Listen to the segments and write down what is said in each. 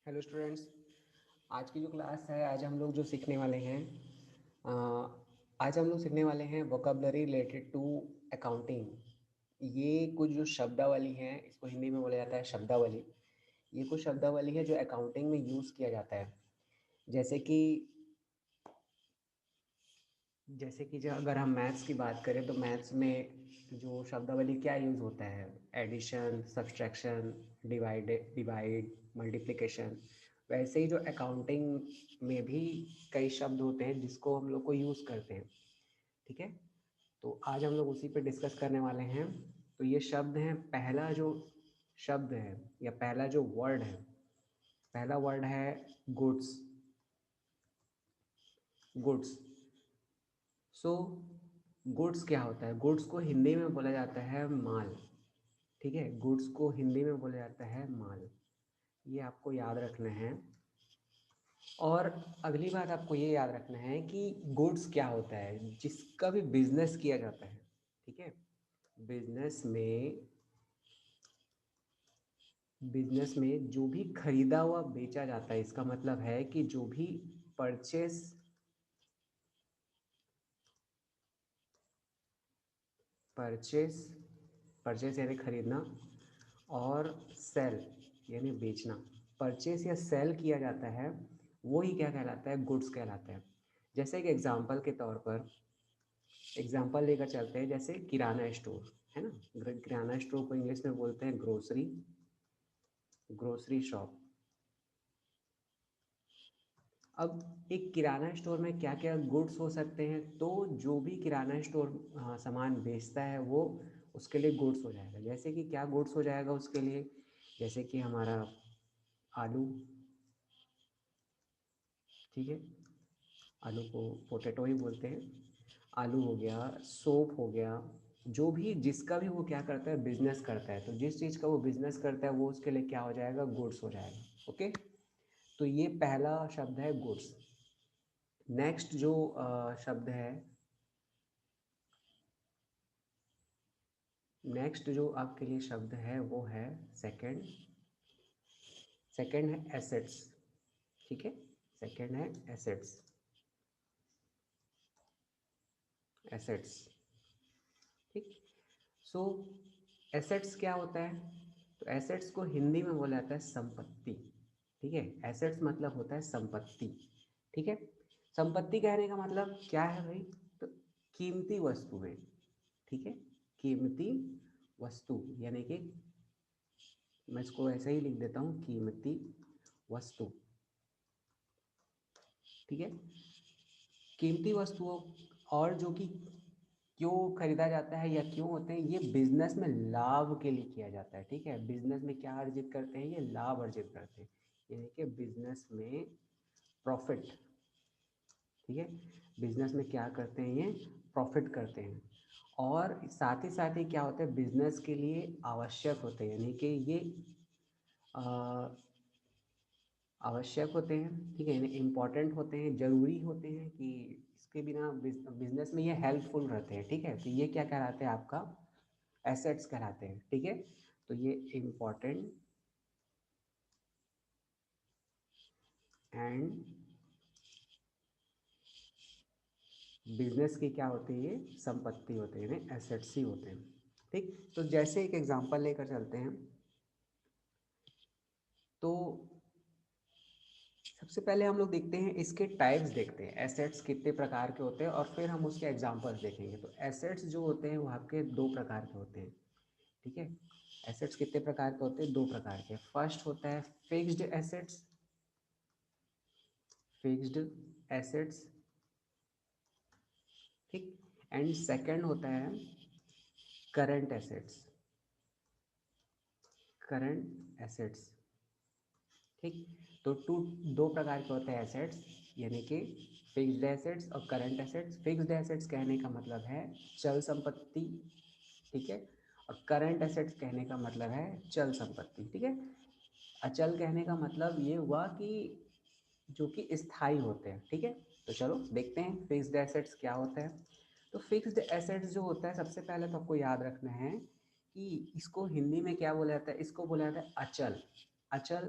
Hello students. आज की जो क्लास है, आज हम लोग जो सीखने वाले हैं अ, आज हम लोग सीखने वाले हैं वोकेबलरी रिलेटेड टू अकाउंटिंग। ये कुछ जो शब्दावली हैं, इसको हिंदी में बोला जाता है शब्दावली। ये कुछ शब्दावली है जो अकाउंटिंग में यूज़ किया जाता है। जैसे कि जो अगर हम मैथ्स की बात करें तो मैथ्स में जो शब्दावली क्या यूज़ होता है, एडिशन, सब्सट्रैक्शन, डिवाइड, मल्टीप्लिकेशन। वैसे ही जो अकाउंटिंग में भी कई शब्द होते हैं जिसको हम लोग को यूज़ करते हैं। ठीक है, तो आज हम लोग उसी पे डिस्कस करने वाले हैं। तो ये शब्द हैं, पहला जो शब्द है या पहला जो वर्ड है, पहला वर्ड है गुड्स। गुड्स। सो गुड्स क्या होता है? गुड्स को हिंदी में बोला जाता है माल। ठीक है, गुड्स को हिंदी में बोला जाता है माल। ये आपको याद रखना है। और अगली बात आपको ये याद रखना है कि गुड्स क्या होता है, जिसका भी बिजनेस किया जाता है। ठीक है, बिजनेस में बिजनेस में जो भी खरीदा हुआ बेचा जाता है, इसका मतलब है कि जो भी परचेस परचेस परचेस यानी खरीदना, और सेल यानी बेचना। परचेस या सेल किया जाता है, वो ही क्या कहलाता है? गुड्स कहलाता है। जैसे एक एग्जांपल के तौर पर एग्जांपल लेकर चलते हैं, जैसे किराना स्टोर है ना। किराना स्टोर को इंग्लिश में बोलते हैं ग्रोसरी, ग्रोसरी शॉप। अब एक किराना स्टोर में क्या क्या गुड्स हो सकते हैं? तो जो भी किराना स्टोर सामान बेचता है वो उसके लिए गुड्स हो जाएगा। जैसे कि क्या गुड्स हो जाएगा उसके लिए? जैसे कि हमारा आलू। ठीक है, आलू को पोटैटो ही बोलते हैं। आलू हो गया, सोप हो गया। जो भी जिसका भी वो क्या करता है, बिजनेस करता है, तो जिस चीज़ का वो बिजनेस करता है वो उसके लिए क्या हो जाएगा? गुड्स हो जाएगा। ओके, तो ये पहला शब्द है गुड्स। नेक्स्ट जो शब्द है, नेक्स्ट जो आपके लिए शब्द है वो है सेकंड। सेकंड है एसेट्स। ठीक है, सेकंड है एसेट्स। एसेट्स। ठीक। सो एसेट्स क्या होता है? तो एसेट्स को हिंदी में बोला जाता है संपत्ति। ठीक है, एसेट्स मतलब होता है संपत्ति। ठीक है, संपत्ति कहने का मतलब क्या है भाई? तो कीमती वस्तुएं। ठीक है, कीमती वस्तु यानी कि मैं इसको ऐसे ही लिख देता हूँ, कीमती वस्तु। ठीक है, कीमती वस्तुओं। और जो कि क्यों खरीदा जाता है या क्यों होते हैं, ये बिजनेस में लाभ के लिए किया जाता है। ठीक है, बिजनेस में क्या अर्जित करते हैं? ये लाभ अर्जित करते हैं, यानी कि बिजनेस में प्रॉफिट। ठीक है, बिजनेस में क्या करते हैं? ये प्रॉफिट करते हैं। और साथ ही क्या होता है, बिजनेस के लिए आवश्यक होते हैं, यानी कि ये आवश्यक होते हैं। ठीक है, यानी इम्पॉर्टेंट होते हैं, ज़रूरी होते हैं, कि इसके बिना बिजनेस में ये हेल्पफुल रहते हैं। ठीक है, तो ये क्या कहलाते हैं? आपका एसेट्स कहलाते हैं। ठीक है, तो ये इम्पॉर्टेंट एंड बिजनेस की क्या होती है? ये संपत्ति होते हैं, यानी एसेट्स ही होते हैं। ठीक, तो जैसे एक एग्जांपल लेकर चलते हैं, तो सबसे पहले हम लोग देखते हैं, इसके टाइप्स देखते हैं, एसेट्स कितने प्रकार के होते हैं, और फिर हम उसके एग्जांपल्स देखेंगे। तो एसेट्स जो होते हैं वो आपके दो प्रकार के होते हैं। ठीक है, एसेट्स कितने प्रकार के होते हैं? दो प्रकार के। फर्स्ट होता है फिक्स्ड एसेट्स। Fixed assets. ठीक, एंड सेकंड होता है करंट एसेट्स। Current assets. ठीक, तो दो प्रकार के होते हैं एसेट्स, यानी कि फिक्स्ड एसेट्स और करंट एसेट्स। फिक्स्ड एसेट्स कहने का मतलब है चल संपत्ति। ठीक है, और करंट एसेट्स कहने का मतलब है चल संपत्ति। ठीक है, अचल कहने का मतलब ये हुआ कि जो कि स्थायी होते हैं। ठीक है, तो चलो देखते हैं फिक्स्ड एसेट्स क्या होता है। तो फिक्स्ड एसेट्स जो होता है, सबसे पहले तो आपको याद रखना है कि इसको हिंदी में क्या बोला जाता है? इसको बोला जाता है अचल। अचल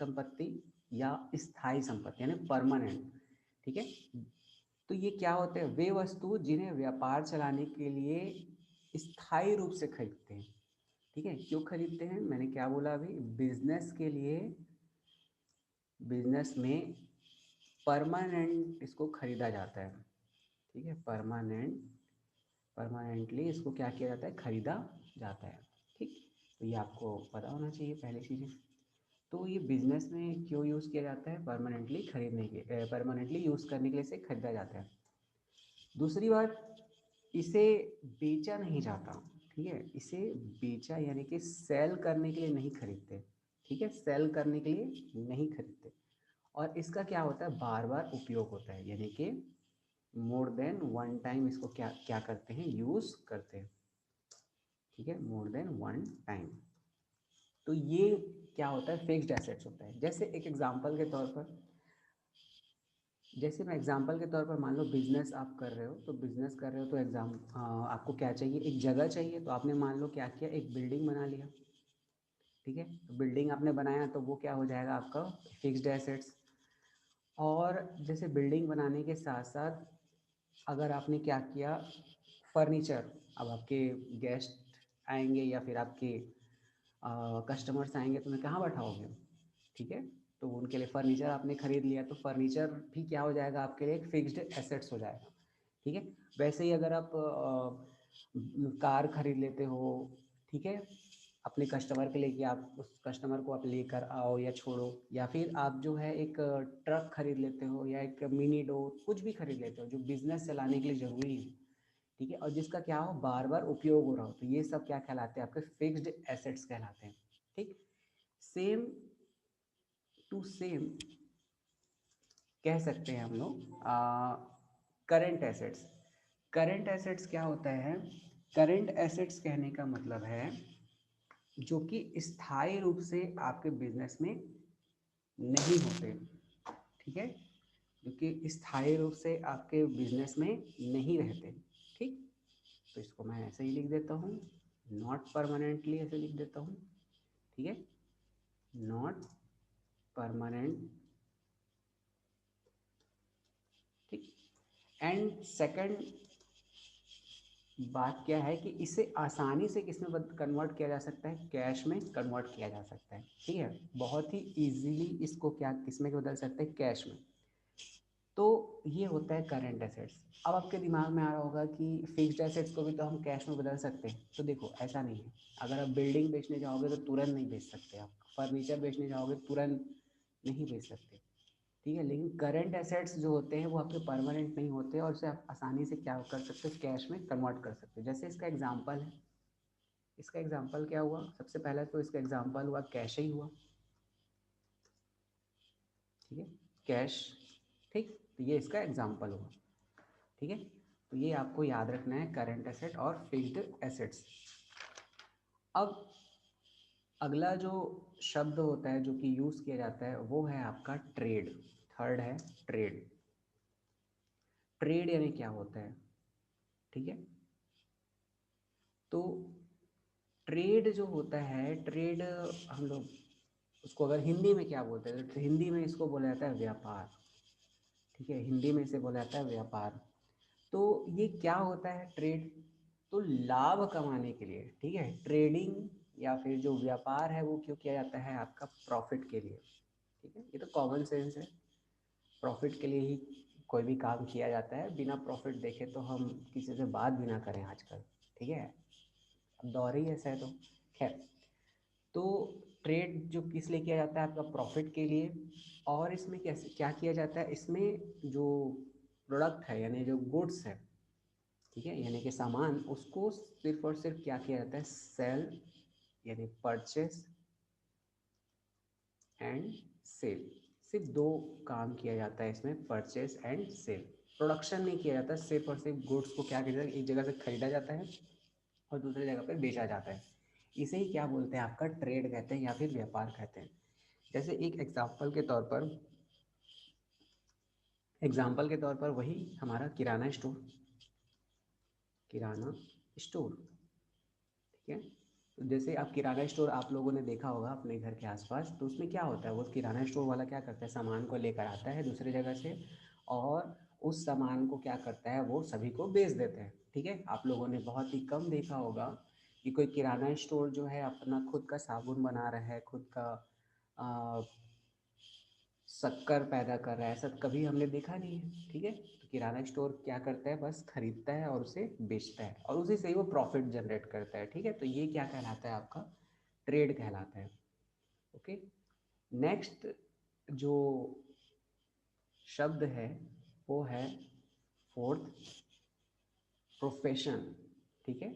संपत्ति या स्थायी संपत्ति यानी परमानेंट। ठीक है, तो ये क्या होते हैं, वे वस्तु जिन्हें व्यापार चलाने के लिए स्थायी रूप से खरीदते हैं। ठीक है, क्यों खरीदते हैं, मैंने क्या बोला अभी, बिजनेस के लिए, बिजनेस में परमानेंट इसको खरीदा जाता है। ठीक है, परमानेंटली इसको क्या किया जाता है, खरीदा जाता है। ठीक, तो ये आपको पता होना चाहिए पहली चीज़ें। तो ये बिजनेस में क्यों यूज़ किया जाता है, परमानेंटली खरीदने के, परमानेंटली यूज़ करने के लिए इसे खरीदा जाता है। दूसरी बात, इसे बेचा नहीं जाता। ठीक है, इसे बेचा यानी कि सेल करने के लिए नहीं खरीदते। ठीक है, सेल करने के लिए नहीं खरीदते। और इसका क्या होता है, बार बार उपयोग होता है, यानी कि मोर देन वन टाइम इसको क्या क्या करते हैं, यूज़ करते हैं। ठीक है, मोर देन वन टाइम। तो ये क्या होता है, फिक्स्ड एसेट्स होता है। जैसे एक एग्जांपल के तौर पर, जैसे मैं एग्जांपल के तौर पर मान लो बिजनेस आप कर रहे हो, तो बिजनेस कर रहे हो तो आपको क्या चाहिए, एक जगह चाहिए। तो आपने मान लो क्या किया, एक बिल्डिंग बना लिया। ठीक है, तो बिल्डिंग आपने बनाया तो वो क्या हो जाएगा आपका फिक्स्ड एसेट्स। और जैसे बिल्डिंग बनाने के साथ साथ अगर आपने क्या किया, फर्नीचर, अब आपके गेस्ट आएंगे या फिर आपके कस्टमर्स आएंगे तो उन्हें कहाँ बैठाओगे। ठीक है, तो उनके लिए फर्नीचर आपने खरीद लिया, तो फर्नीचर भी क्या हो जाएगा आपके लिए, एक फिक्स्ड एसेट्स हो जाएगा। ठीक है, वैसे ही अगर आप कार खरीद लेते हो, ठीक है, अपने कस्टमर के लिए कि आप उस कस्टमर को आप लेकर आओ या छोड़ो, या फिर आप जो है एक ट्रक खरीद लेते हो या एक मिनी डोर, कुछ भी खरीद लेते हो जो बिजनेस चलाने के लिए ज़रूरी है। ठीक है, और जिसका क्या हो, बार बार उपयोग हो रहा हो, तो ये सब क्या कहलाते हैं, आपके फिक्स्ड एसेट्स कहलाते हैं। ठीक, सेम टू सेम कह सकते हैं हम लोग करंट एसेट्स। करंट एसेट्स क्या होता है, करंट एसेट्स कहने का मतलब है जो कि स्थायी रूप से आपके बिजनेस में नहीं होते। ठीक है, जो कि स्थायी रूप से आपके बिजनेस में नहीं रहते। ठीक, तो इसको मैं ऐसे ही लिख देता हूँ, नॉट परमानेंटली ऐसे लिख देता हूँ। ठीक है, नॉट परमानेंट। ठीक, एंड सेकंड बात क्या है कि इसे आसानी से किस में कन्वर्ट किया जा सकता है, कैश में कन्वर्ट किया जा सकता है। ठीक है, बहुत ही इजीली इसको क्या किस में बदल सकते हैं, कैश में। तो ये होता है करंट एसेट्स। अब आपके दिमाग में आ रहा होगा कि फिक्स्ड एसेट्स को भी तो हम कैश में बदल सकते हैं। तो देखो ऐसा नहीं है, अगर आप बिल्डिंग बेचने जाओगे तो तुरंत नहीं बेच सकते, आप फर्नीचर बेचने जाओगे तुरंत नहीं बेच सकते। ठीक है, लेकिन करंट एसेट्स जो होते हैं वो आपके परमानेंट नहीं होते और उसे आप आसानी से क्या कर सकते हो, कैश में कन्वर्ट कर सकते हो। जैसे इसका एग्जांपल है, इसका एग्जांपल क्या हुआ, सबसे पहले तो इसका एग्जांपल हुआ कैश ही हुआ। ठीक है, कैश। ठीक, तो ये इसका एग्जांपल हुआ। ठीक है, तो ये आपको याद रखना है, करंट एसेट और फिक्स्ड एसेट्स। अब अगला जो शब्द होता है जो कि यूज किया जाता है वो है आपका ट्रेड। थर्ड है ट्रेड। ट्रेड यानी क्या होता है, ठीक है, तो ट्रेड जो होता है, ट्रेड हम लोग उसको अगर हिंदी में क्या बोलते हैं, तो हिंदी में इसको बोला जाता है व्यापार। ठीक है, हिंदी में इसे बोला जाता है व्यापार। तो ये क्या होता है ट्रेड, तो लाभ कमाने के लिए। ठीक है, ट्रेडिंग या फिर जो व्यापार है वो क्यों किया जाता है, आपका प्रॉफिट के लिए। ठीक है, ये तो कॉमन सेंस है, प्रॉफिट के लिए ही कोई भी काम किया जाता है। बिना प्रॉफिट देखे तो हम किसी से बात भी ना करें आजकल। ठीक है, अब दौर ही ऐसा है। तो खैर, तो ट्रेड जो किस लिए किया जाता है, आपका प्रॉफिट के लिए। और इसमें कैसे क्या किया जाता है, इसमें जो प्रोडक्ट है यानी जो गुड्स है, ठीक है, यानी कि सामान, उसको सिर्फ और सिर्फ क्या किया जाता है, सेल यानी परचेस एंड सेल। सिर्फ दो काम किया जाता है इसमें, परचेस एंड सेल। प्रोडक्शन नहीं किया जाता, सिर्फ और सिर्फ गुड्स को क्या किया जाता है, एक जगह से खरीदा जाता है और दूसरी जगह पर बेचा जाता है। इसे ही क्या बोलते हैं, आपका ट्रेड कहते हैं या फिर व्यापार कहते हैं। जैसे एक एग्जाम्पल के तौर पर वही हमारा किराना स्टोर, किराना स्टोर। ठीक है, तो जैसे आप किराना स्टोर आप लोगों ने देखा होगा अपने घर के आसपास, तो उसमें क्या होता है, वो किराना स्टोर वाला क्या करता है, सामान को लेकर आता है दूसरी जगह से और उस सामान को क्या करता है, वो सभी को बेच देते हैं। ठीक है, आप लोगों ने बहुत ही कम देखा होगा कि कोई किराना स्टोर जो है अपना खुद का साबुन बना रहा है, खुद का शक्कर पैदा कर रहा है, ऐसा कभी हमने देखा नहीं है। ठीक है, तो किराना स्टोर क्या करता है, बस खरीदता है और उसे बेचता है और उसी से ही वो प्रॉफिट जनरेट करता है। ठीक है, तो ये क्या कहलाता है, आपका ट्रेड कहलाता है। ओके, नेक्स्ट जो शब्द है वो है फोर्थ, प्रोफेशन। ठीक है,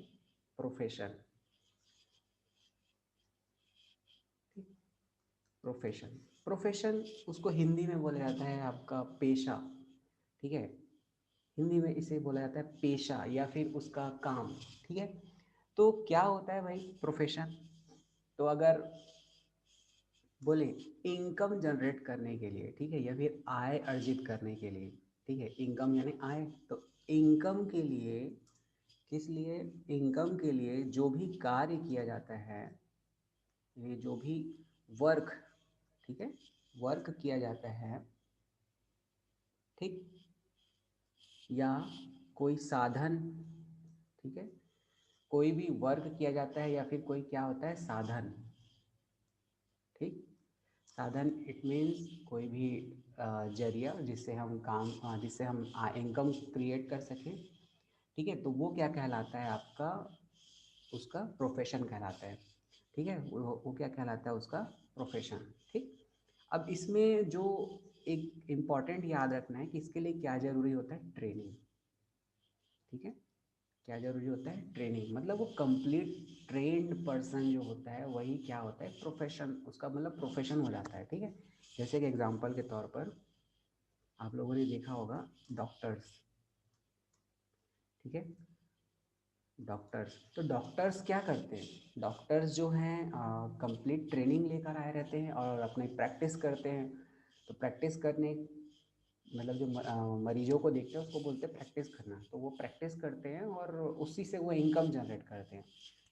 प्रोफेशन, प्रोफेशन, प्रोफेशन उसको हिंदी में बोला जाता है आपका पेशा। ठीक है, हिंदी में इसे बोला जाता है पेशा या फिर उसका काम। ठीक है, तो क्या होता है भाई प्रोफेशन, तो अगर बोले इनकम जनरेट करने के लिए, ठीक है, या फिर आय अर्जित करने के लिए, ठीक है, इनकम यानी आय, तो इनकम के लिए, किस लिए, इनकम के लिए जो भी कार्य किया जाता है, ये जो भी वर्क, ठीक है, वर्क किया जाता है, ठीक, या कोई साधन, ठीक है, कोई भी वर्क किया जाता है या फिर कोई क्या होता है साधन, ठीक, साधन इट मीन्स कोई भी जरिया जिससे हम काम जिससे हम इनकम क्रिएट कर सकें। ठीक है, तो वो क्या कहलाता है आपका, उसका प्रोफेशन कहलाता है। ठीक है, वो क्या कहलाता है, उसका प्रोफेशन। ठीक, अब इसमें जो एक इम्पॉर्टेंट याद रखना है कि इसके लिए क्या ज़रूरी होता है, ट्रेनिंग। ठीक है, क्या जरूरी होता है, ट्रेनिंग, मतलब वो कंप्लीट ट्रेन्ड पर्सन जो होता है वही क्या होता है, प्रोफेशन, उसका मतलब प्रोफेशन हो जाता है। ठीक है, जैसे कि एग्जांपल के तौर पर आप लोगों ने देखा होगा डॉक्टर्स। ठीक है, डॉक्टर्स, तो डॉक्टर्स क्या करते हैं, डॉक्टर्स जो हैं कंप्लीट ट्रेनिंग लेकर आए रहते हैं और अपनी प्रैक्टिस करते हैं। तो प्रैक्टिस करने मतलब जो मरीजों को देखते हैं उसको बोलते हैं प्रैक्टिस करना, तो वो प्रैक्टिस करते हैं और उसी से वो इनकम जनरेट करते हैं।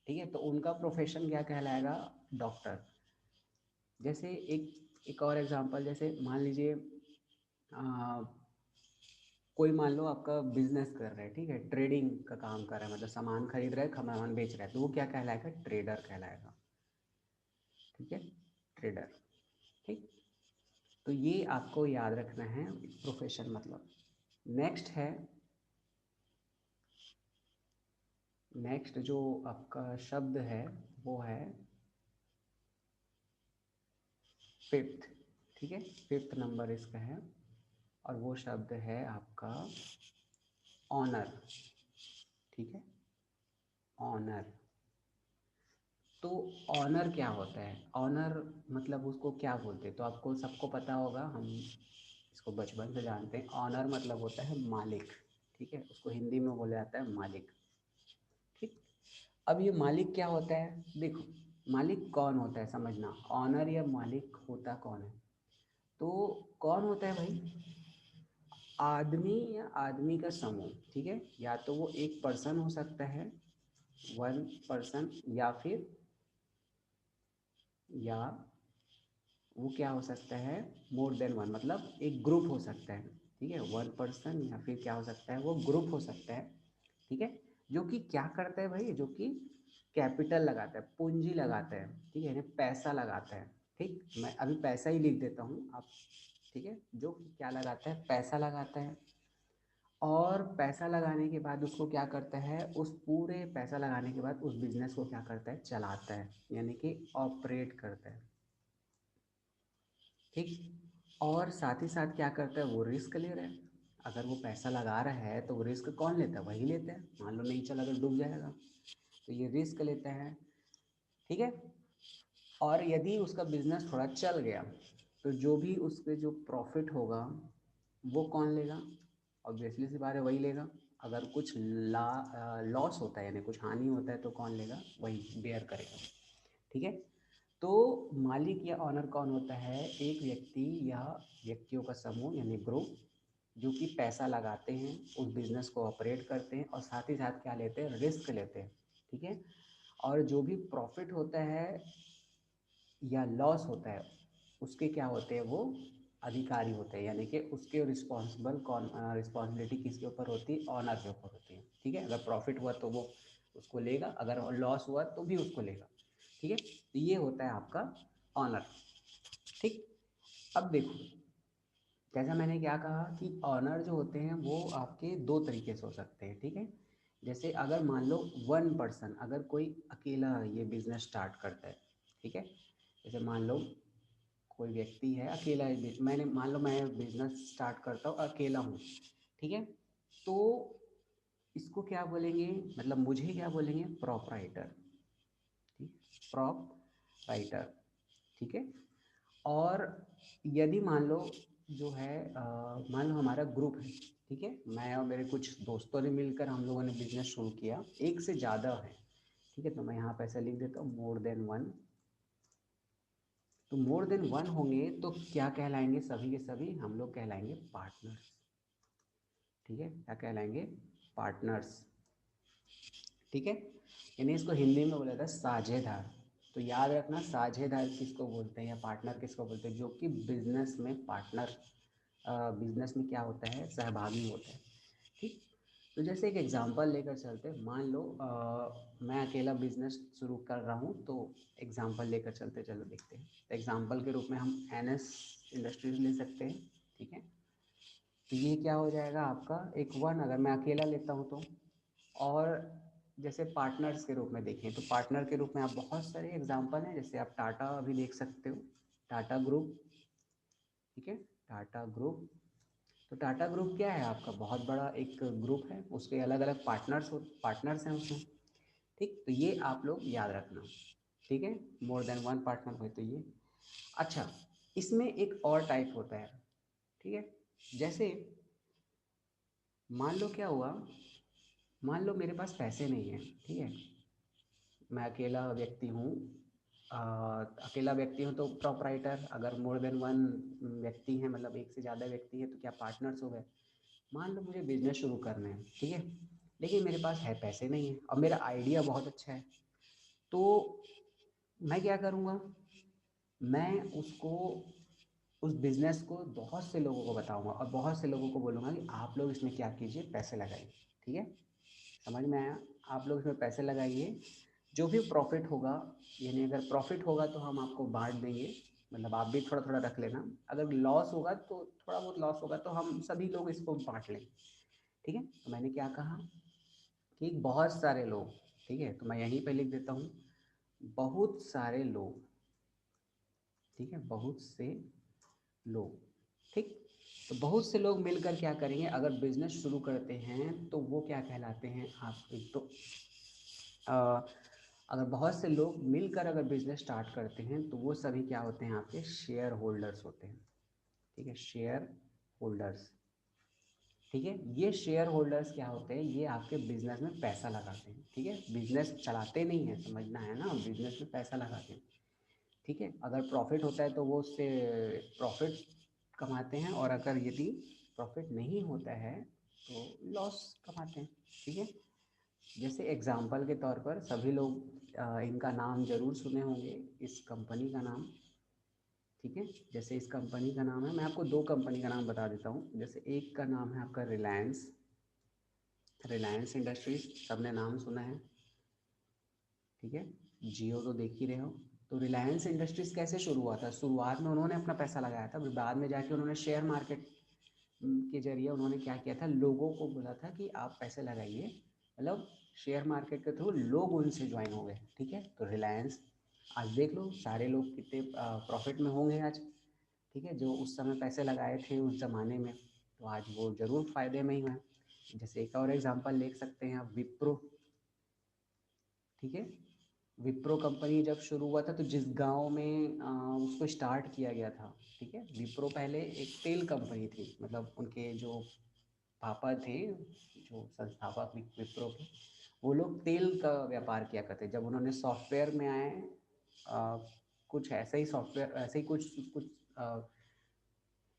ठीक है, तो उनका प्रोफेशन क्या कहलाएगा, डॉक्टर। जैसे एक और एग्जांपल, जैसे मान लीजिए कोई मान लो आपका बिजनेस कर रहा है, ठीक है, ट्रेडिंग का काम कर रहा है, मतलब सामान खरीद रहा है, सामान बेच रहा है, तो वो क्या कहलाएगा, ट्रेडर कहलाएगा। ठीक है, ट्रेडर। ठीक, तो ये आपको याद रखना है प्रोफेशन मतलब। नेक्स्ट है, नेक्स्ट जो आपका शब्द है वो है फिफ्थ। ठीक है, फिफ्थ नंबर इसका है और वो शब्द है आपका ऑनर। ठीक है, ऑनर, तो ऑनर क्या होता है, ऑनर मतलब उसको क्या बोलते हैं, तो आपको सबको पता होगा, हम इसको बचपन से जानते हैं, ऑनर मतलब होता है मालिक। ठीक है, उसको हिंदी में बोला जाता है मालिक। ठीक, अब ये मालिक क्या होता है, देखो मालिक कौन होता है समझना, ऑनर या मालिक होता कौन है, तो कौन होता है भाई, आदमी या आदमी का समूह। ठीक है, या तो वो एक पर्सन हो सकता है, वन पर्सन, या वो क्या हो सकता है, मोर देन वन, मतलब एक ग्रुप हो सकता है। ठीक है, वन पर्सन या फिर क्या हो सकता है, वो ग्रुप हो सकता है। ठीक है, जो कि क्या करता है भाई, जो कि कैपिटल लगाता है, पूंजी लगाता है। ठीक है, यानी पैसा लगाता है। ठीक, मैं अभी पैसा ही लिख देता हूँ आप, ठीक है, जो कि क्या लगाता है, पैसा लगाता है, और पैसा लगाने के बाद उसको क्या करता है, उस पूरे पैसा लगाने के बाद उस बिजनेस को क्या करता है, चलाता है, यानी कि ऑपरेट करता है। ठीक, और साथ ही साथ क्या करता है, वो रिस्क ले रहा है। अगर वो पैसा लगा रहा है तो वो रिस्क कौन लेता है, वही लेता है, मान लो नहीं चला तो डूब जाएगा, तो ये रिस्क लेता है। ठीक है, और यदि उसका बिजनेस थोड़ा चल गया तो जो भी उसके जो प्रॉफिट होगा वो कौन लेगा, ऑब्वियसली सी बात है वही लेगा। अगर कुछ लॉस होता है यानी कुछ हानि होता है तो कौन लेगा, वही बेयर करेगा। ठीक है, तो मालिक या ऑनर कौन होता है, एक व्यक्ति या व्यक्तियों का समूह यानी ग्रुप, जो कि पैसा लगाते हैं, उस बिजनेस को ऑपरेट करते हैं और साथ ही साथ क्या लेते हैं, रिस्क लेते हैं। ठीक है, और जो भी प्रॉफिट होता है या लॉस होता है उसके क्या होते हैं, वो अधिकारी होते हैं, यानी कि उसके रिस्पॉन्सिबिलिटी किसके ऊपर होती है, ऑनर के ऊपर होती है। ठीक है, अगर प्रॉफिट हुआ तो वो उसको लेगा, अगर लॉस हुआ तो भी उसको लेगा। ठीक है, तो ये होता है आपका ऑनर। ठीक, अब देखो, जैसा मैंने क्या कहा कि ऑनर जो होते हैं वो आपके दो तरीके से हो सकते हैं। ठीक है, जैसे अगर मान लो वन पर्सन, अगर कोई अकेला ये बिजनेस स्टार्ट करता है, ठीक है, जैसे मान लो कोई व्यक्ति है अकेला, मैंने मान लो मैं बिजनेस स्टार्ट करता हूँ, अकेला हूँ। ठीक है, तो इसको क्या बोलेंगे, मतलब मुझे क्या बोलेंगे, प्रोपराइटर। ठीक, प्रोपराइटर। ठीक है, और यदि मान लो जो है मान लो हमारा ग्रुप है, ठीक है, मैं और मेरे कुछ दोस्तों ने मिलकर हम लोगों ने बिजनेस शुरू किया, एक से ज़्यादा है। ठीक है, तो मैं यहाँ पे ऐसा लिख देता हूँ, मोर देन वन। तो मोर देन वन होंगे तो क्या कहलाएंगे, सभी के सभी हम लोग कहलाएंगे पार्टनर्स। ठीक है, क्या कहलाएंगे, पार्टनर्स। ठीक है, यानी इसको हिंदी में बोला था साझेदार। तो याद रखना, साझेदार किसको बोलते हैं या पार्टनर किसको बोलते हैं, जो कि बिजनेस में पार्टनर, बिजनेस में क्या होता है, सहभागी होता है। ठीक, तो जैसे एक एग्जांपल लेकर चलते हैं, मान लो मैं अकेला बिजनेस शुरू कर रहा हूँ, तो एग्जांपल लेकर चलते, चलो देखते हैं। एग्जांपल के रूप में हम NS इंडस्ट्रीज ले सकते हैं। ठीक है, तो ये क्या हो जाएगा आपका एक वन, अगर मैं अकेला लेता हूँ तो। और जैसे पार्टनर्स के रूप में देखें तो पार्टनर के रूप में आप बहुत सारे एग्जांपल हैं, जैसे आप टाटा अभी देख सकते हो, टाटा ग्रुप। ठीक है, टाटा ग्रुप, तो टाटा ग्रुप क्या है, आपका बहुत बड़ा एक ग्रुप है, उसके अलग अलग पार्टनर्स हैं उसमें। ठीक, तो ये आप लोग याद रखना। ठीक है, मोर देन वन पार्टनर हो तो ये। अच्छा, इसमें एक और टाइप होता है। ठीक है, जैसे मान लो क्या हुआ, मान लो मेरे पास पैसे नहीं है। ठीक है, मैं अकेला व्यक्ति हूँ, अकेला व्यक्ति हूँ तो प्रोपराइटर, अगर मोर देन वन व्यक्ति हैं, मतलब एक से ज़्यादा व्यक्ति है तो क्या, पार्टनर्स हो गए। मान लो मुझे बिजनेस शुरू करना है, ठीक है, लेकिन मेरे पास है पैसे नहीं है, और मेरा आइडिया बहुत अच्छा है, तो मैं क्या करूँगा, मैं उसको, उस बिज़नेस को बहुत से लोगों को बताऊंगा और बहुत से लोगों को बोलूँगा कि आप लोग इसमें क्या कीजिए, पैसे लगाइए। ठीक है, समझ में आया, आप लोग इसमें पैसे लगाइए, जो भी प्रॉफिट होगा, यानी अगर प्रॉफिट होगा तो हम आपको बांट देंगे, मतलब आप भी थोड़ा थोड़ा रख लेना, अगर लॉस होगा तो थोड़ा बहुत लॉस होगा तो हम सभी लोग इसको बांट लेंगे। ठीक है, तो मैंने क्या कहा कि बहुत सारे लोग, ठीक है, तो मैं यहीं पे लिख देता हूँ, बहुत सारे लोग। ठीक है, बहुत से लोग। ठीक, तो बहुत से लोग मिलकर क्या करेंगे, अगर बिजनेस शुरू करते हैं तो वो क्या कहलाते हैं, आप एक तो अगर बहुत से लोग मिलकर अगर बिजनेस स्टार्ट करते हैं तो वो सभी क्या होते हैं, आपके शेयर होल्डर्स होते हैं। ठीक है, शेयर होल्डर्स। ठीक है, ये शेयर होल्डर्स क्या होते हैं, ये आपके बिजनेस में पैसा लगाते हैं। ठीक है, बिजनेस चलाते नहीं है, समझना है ना, बिजनेस में पैसा लगाते हैं। ठीक है, अगर प्रॉफिट होता है तो वो उससे प्रॉफिट कमाते हैं, और अगर यदि प्रॉफिट नहीं होता है तो लॉस कमाते हैं। ठीक है, जैसे एग्जांपल के तौर पर सभी लोग इनका नाम जरूर सुने होंगे, इस कंपनी का नाम। ठीक है, जैसे इस कंपनी का नाम है, मैं आपको दो कंपनी का नाम बता देता हूँ, जैसे एक का नाम है आपका रिलायंस, रिलायंस इंडस्ट्रीज, सबने नाम सुना है। ठीक है, जियो तो देख ही रहे हो। तो रिलायंस इंडस्ट्रीज कैसे शुरू हुआ था, शुरुआत में उन्होंने अपना पैसा लगाया था, फिर बाद में जाके उन्होंने शेयर मार्केट के जरिए उन्होंने क्या किया था, लोगों को बोला था कि आप पैसे लगाइए, मतलब शेयर मार्केट के थ्रू लोग उनसे ज्वाइन हो गए। ठीक है, तो रिलायंस आज देख लो सारे लोग कितने प्रॉफिट में होंगे आज। ठीक है, जो उस समय पैसे लगाए थे उस ज़माने में, तो आज वो ज़रूर फायदे में ही हैं। जैसे एक और एग्जांपल ले सकते हैं आप, विप्रो। ठीक है, विप्रो कंपनी जब शुरू हुआ था तो जिस गांव में उसको स्टार्ट किया गया था, ठीक है, विप्रो पहले एक तेल कंपनी थी, मतलब उनके जो पापा थे, जो संस्थापक विप्रो के, वो लोग तेल का व्यापार किया करते। जब उन्होंने सॉफ्टवेयर में आए, आ, कुछ ऐसे ही सॉफ्टवेयर, ऐसे ही कुछ कुछ आ,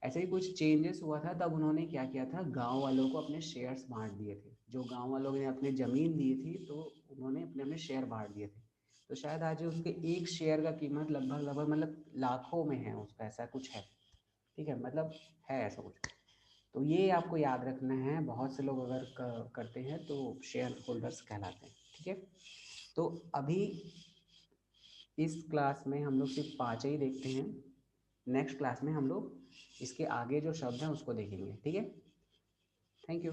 ऐसे ही कुछ चेंजेस हुआ था, तब उन्होंने क्या किया था, गांव वालों को अपने शेयर्स बांट दिए थे, जो गांव वालों ने अपने ज़मीन दी थी तो उन्होंने अपने अपने शेयर बांट दिए थे। तो शायद आज उसके एक शेयर का कीमत लगभग लगभग मतलब लाखों में है उसका, ऐसा कुछ है। ठीक है, मतलब है ऐसा कुछ। तो ये आपको याद रखना है, बहुत से लोग अगर करते हैं तो शेयर होल्डर्स कहलाते हैं। ठीक है, तो अभी इस क्लास में हम लोग सिर्फ 5 ही देखते हैं, नेक्स्ट क्लास में हम लोग इसके आगे जो शब्द हैं उसको देखेंगे। ठीक है, थैंक यू।